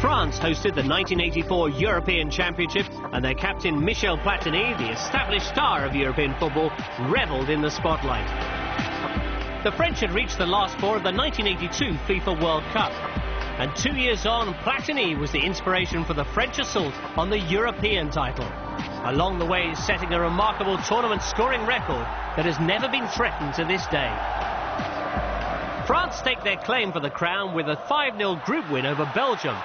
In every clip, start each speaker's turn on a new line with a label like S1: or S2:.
S1: France hosted the 1984 European Championship, and their captain Michel Platini, the established star of European football, revelled in the spotlight. The French had reached the last four of the 1982 FIFA World Cup, and 2 years on, Platini was the inspiration for the French assault on the European title. Along the way, setting a remarkable tournament scoring record that has never been threatened to this day. France staked their claim for the crown with a 5-0 group win over Belgium.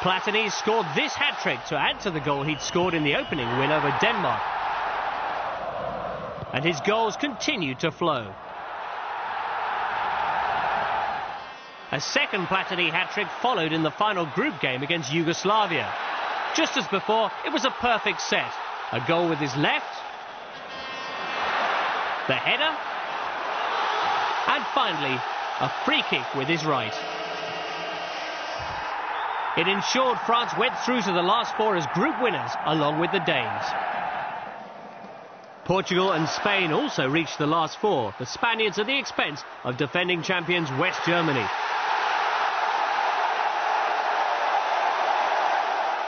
S1: Platini scored this hat-trick to add to the goal he'd scored in the opening win over Denmark. And his goals continued to flow. A second Platini hat-trick followed in the final group game against Yugoslavia. Just as before, it was a perfect set. A goal with his left, the header, and finally, a free kick with his right. It ensured France went through to the last four as group winners, along with the Danes. Portugal and Spain also reached the last four, the Spaniards at the expense of defending champions West Germany.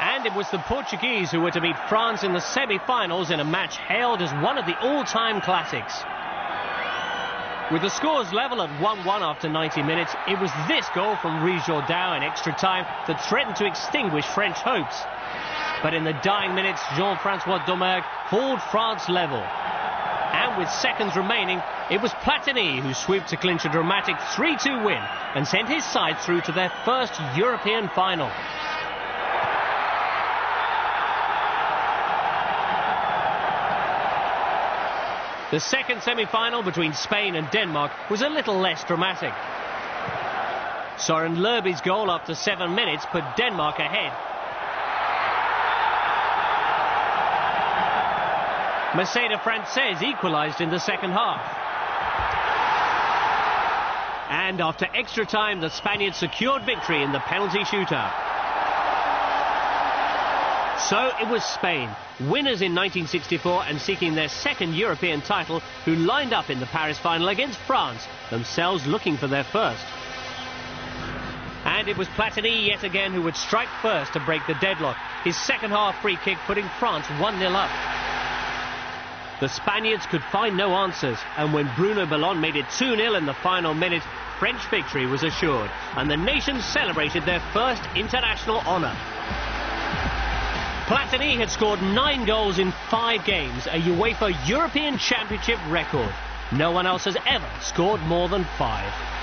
S1: And it was the Portuguese who were to meet France in the semi-finals in a match hailed as one of the all-time classics. With the scores level at 1-1 after 90 minutes, it was this goal from Rijordão in extra time that threatened to extinguish French hopes. But in the dying minutes, Jean-François Domergue hauled France level. And with seconds remaining, it was Platini who swooped to clinch a dramatic 3-2 win and sent his side through to their first European final. The second semi-final between Spain and Denmark was a little less dramatic. Søren Lerby's goal after 7 minutes put Denmark ahead. Mercedes Française equalised in the second half. And after extra time, the Spaniards secured victory in the penalty shootout. So it was Spain, winners in 1964 and seeking their second European title, who lined up in the Paris final against France, themselves looking for their first. And it was Platini yet again who would strike first to break the deadlock, his second half free kick putting France 1-0 up. The Spaniards could find no answers, and when Bruno Bellon made it 2-0 in the final minute, French victory was assured, and the nation celebrated their first international honour. Platini had scored 9 goals in 5 games, a UEFA European Championship record. No one else has ever scored more than 5.